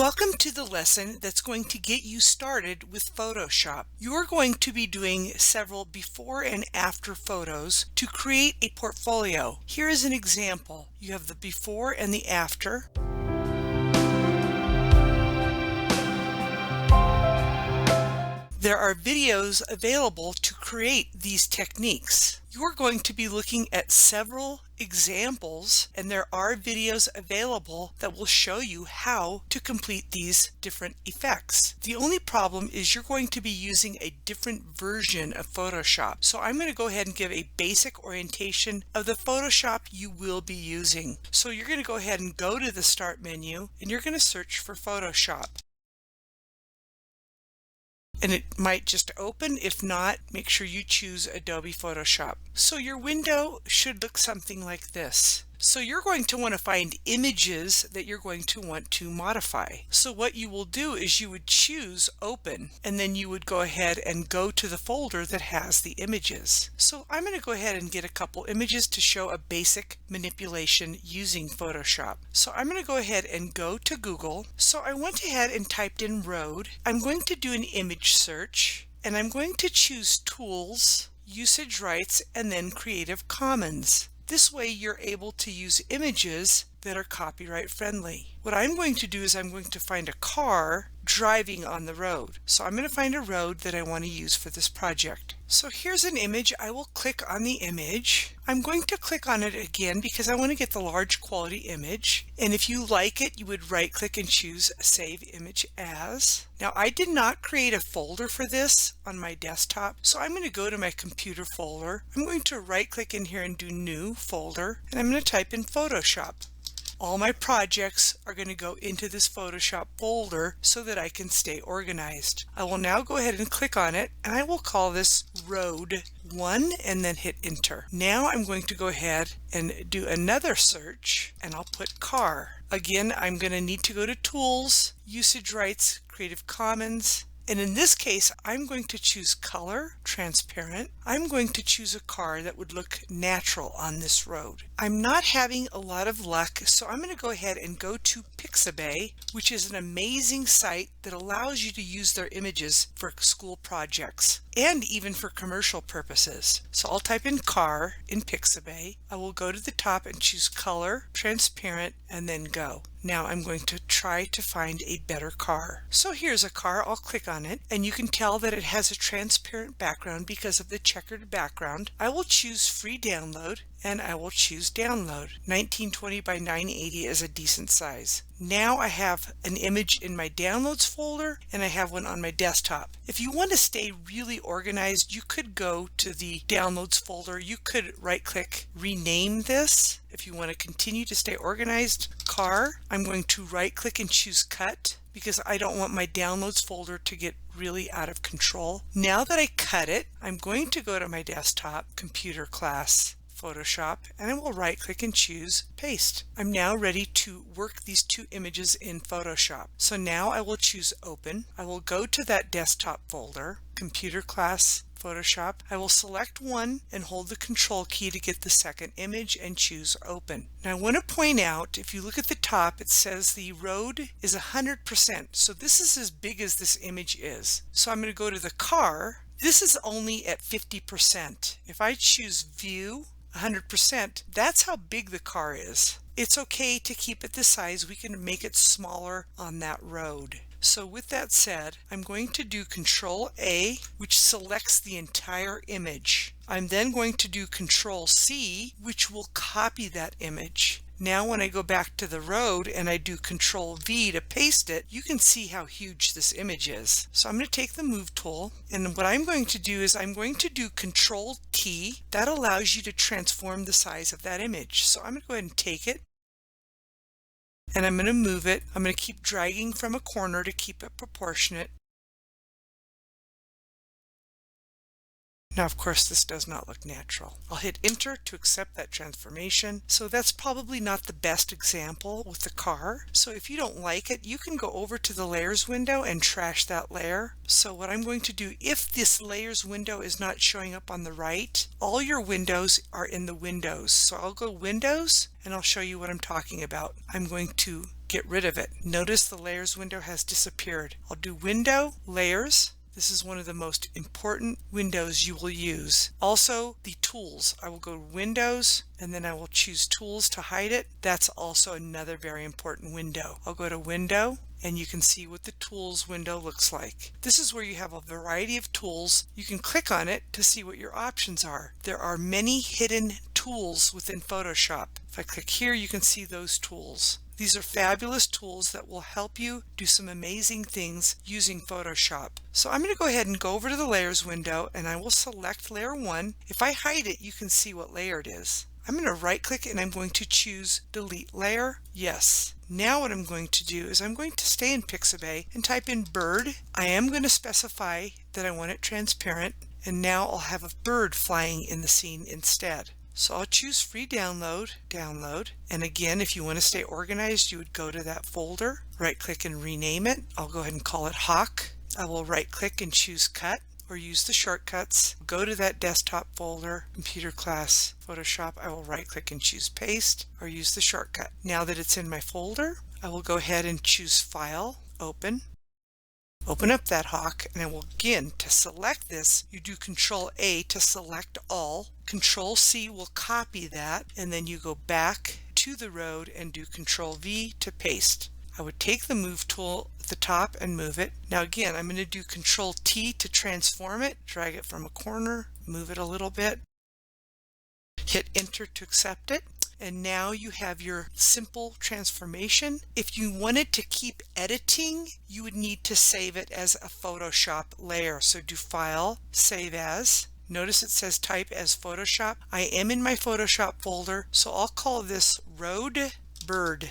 Welcome to the lesson that's going to get you started with Photoshop. You're going to be doing several before and after photos to create a portfolio. Here is an example. You have the before and the after. There are videos available to create these techniques. You're going to be looking at several examples, and there are videos available that will show you how to complete these different effects. The only problem is you're going to be using a different version of Photoshop. So I'm going to go ahead and give a basic orientation of the Photoshop you will be using. So you're going to go ahead and go to the Start menu, and you're going to search for Photoshop. And it might just open. If not, make sure you choose Adobe Photoshop. So your window should look something like this. So you're going to want to find images that you're going to want to modify. So what you will do is you would choose Open, and then you would go ahead and go to the folder that has the images. So I'm going to go ahead and get a couple images to show a basic manipulation using Photoshop. So I'm going to go ahead and go to Google. So I went ahead and typed in road. I'm going to do an image search, and I'm going to choose Tools, Usage Rights, and then Creative Commons. This way you're able to use images that are copyright friendly. What I'm going to do is I'm going to find a car driving on the road. So I'm going to find a road that I want to use for this project. So here's an image. I will click on the image. I'm going to click on it again because I want to get the large quality image. And if you like it, you would right click and choose Save Image As. Now I did not create a folder for this on my desktop, so I'm going to go to my computer folder. I'm going to right click in here and do New Folder, and I'm going to type in Photoshop. All my projects are going to go into this Photoshop folder so that I can stay organized. I will now go ahead and click on it, and I will call this Road 1 and then hit Enter. Now I'm going to go ahead and do another search, and I'll put car. Again, I'm going to need to go to Tools, Usage Rights, Creative Commons, and in this case, I'm going to choose Color, Transparent. I'm going to choose a car that would look natural on this road. I'm not having a lot of luck, so I'm going to go ahead and go to Pixabay, which is an amazing site that allows you to use their images for school projects and even for commercial purposes. So I'll type in car in Pixabay. I will go to the top and choose Color, Transparent, and then Go. Now I'm going to try to find a better car. So here's a car. I'll click on it, and you can tell that it has a transparent background because of the checkered background. I will choose Free Download, and I will choose Download. 1920 by 980 is a decent size. Now I have an image in my Downloads folder, and I have one on my desktop. If you want to stay really organized, you could go to the Downloads folder. You could right-click, rename this. If you want to continue to stay organized, car, I'm going to right-click and choose Cut, because I don't want my Downloads folder to get really out of control. Now that I cut it, I'm going to go to my desktop, Computer Class, Photoshop, and I will right click and choose Paste. I'm now ready to work these two images in Photoshop. So now I will choose Open. I will go to that desktop folder, Computer Class, Photoshop. I will select one and hold the Control key to get the second image and choose Open. Now I want to point out, if you look at the top, it says the road is 100%. So this is as big as this image is. So I'm going to go to the car. This is only at 50%. If I choose View 100%, that's how big the car is. It's okay to keep it this size. We can make it smaller on that road. So with that said, I'm going to do Control A, which selects the entire image. I'm then going to do Control C, which will copy that image. Now when I go back to the road and I do Control V to paste it, you can see how huge this image is. So I'm going to take the Move tool, and what I'm going to do is I'm going to do Control T. That allows you to transform the size of that image. So I'm going to go ahead and take it, and I'm going to move it. I'm going to keep dragging from a corner to keep it proportionate. Now, of course, this does not look natural. I'll hit Enter to accept that transformation. So that's probably not the best example with the car. So if you don't like it, you can go over to the Layers window and trash that layer. So what I'm going to do, if this Layers window is not showing up on the right, all your windows are in the Windows. So I'll go Windows, and I'll show you what I'm talking about. I'm going to get rid of it. Notice the layers window has disappeared. I'll do Window, Layers. This is one of the most important windows you will use. Also, the tools. I will go to Windows and then I will choose Tools to hide it. That's also another very important window. I'll go to Window and you can see what the Tools window looks like. This is where you have a variety of tools. You can click on it to see what your options are. There are many hidden tools within Photoshop. If I click here, you can see those tools. These are fabulous tools that will help you do some amazing things using Photoshop. So I'm going to go ahead and go over to the Layers window and I will select Layer 1. If I hide it, you can see what layer it is. I'm going to right click and I'm going to choose Delete Layer. Yes. Now what I'm going to do is I'm going to stay in Pixabay and type in bird. I am going to specify that I want it transparent, and now I'll have a bird flying in the scene instead. So I'll choose Free Download, Download, and again, if you want to stay organized, you would go to that folder, right click and rename it. I'll go ahead and call it Hawk. I will right click and choose Cut or use the shortcuts. Go to that desktop folder, Computer Class Photoshop. I will right click and choose Paste or use the shortcut. Now that it's in my folder, I will go ahead and choose File, Open. Open up that Hawk, and I will again, to select this, you do Ctrl A to select all. Ctrl C will copy that, and then you go back to the road and do Ctrl V to paste. I would take the Move tool at the top and move it. Now again, I'm going to do Ctrl T to transform it, drag it from a corner, move it a little bit, hit Enter to accept it. And now you have your simple transformation. If you wanted to keep editing, you would need to save it as a Photoshop layer. So do File, Save As. Notice it says Type as Photoshop. I am in my Photoshop folder, so I'll call this Road Bird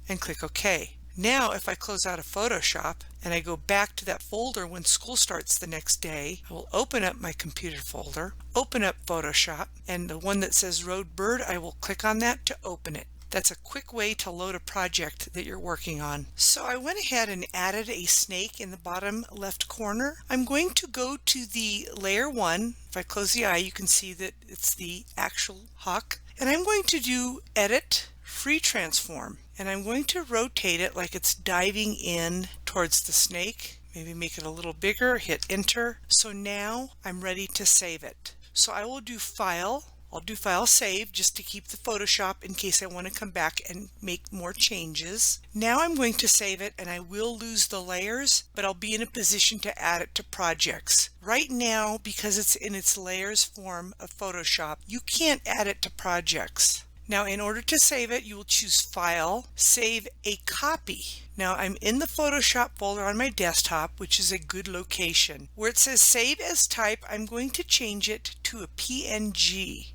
and click OK. Now if I close out of Photoshop and I go back to that folder when school starts the next day, I will open up my computer folder, open up Photoshop, and the one that says Road Bird, I will click on that to open it. That's a quick way to load a project that you're working on. So I went ahead and added a snake in the bottom left corner. I'm going to go to the Layer 1. If I close the eye, you can see that it's the actual hawk. And I'm going to do Edit, Free Transform. And I'm going to rotate it like it's diving in towards the snake. Maybe make it a little bigger, hit Enter. So now I'm ready to save it. So I will do File. I'll do File Save just to keep the Photoshop in case I want to come back and make more changes. Now I'm going to save it, and I will lose the layers, but I'll be in a position to add it to projects. Right now, because it's in its layers form of Photoshop, you can't add it to projects. Now in order to save it, you will choose File, Save a Copy. Now I'm in the Photoshop folder on my desktop, which is a good location. Where it says Save as Type, I'm going to change it to a PNG.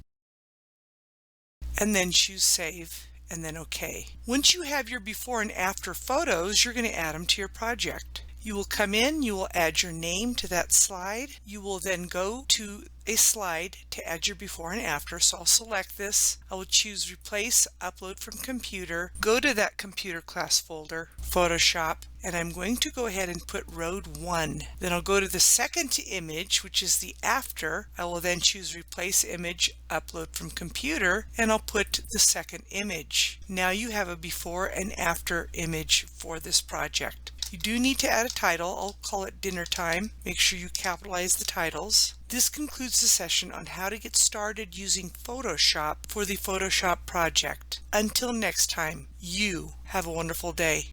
And then choose Save, and then OK. Once you have your before and after photos, you're going to add them to your project. You will come in, you will add your name to that slide. You will then go to a slide to add your before and after. So I'll select this. I will choose Replace, Upload from Computer. Go to that Computer Class folder, Photoshop, and I'm going to go ahead and put Road 1. Then I'll go to the second image, which is the after. I will then choose Replace Image, Upload from Computer, and I'll put the second image. Now you have a before and after image for this project. You do need to add a title. I'll call it Dinner Time. Make sure you capitalize the titles. This concludes the session on how to get started using Photoshop for the Photoshop project. Until next time, you have a wonderful day.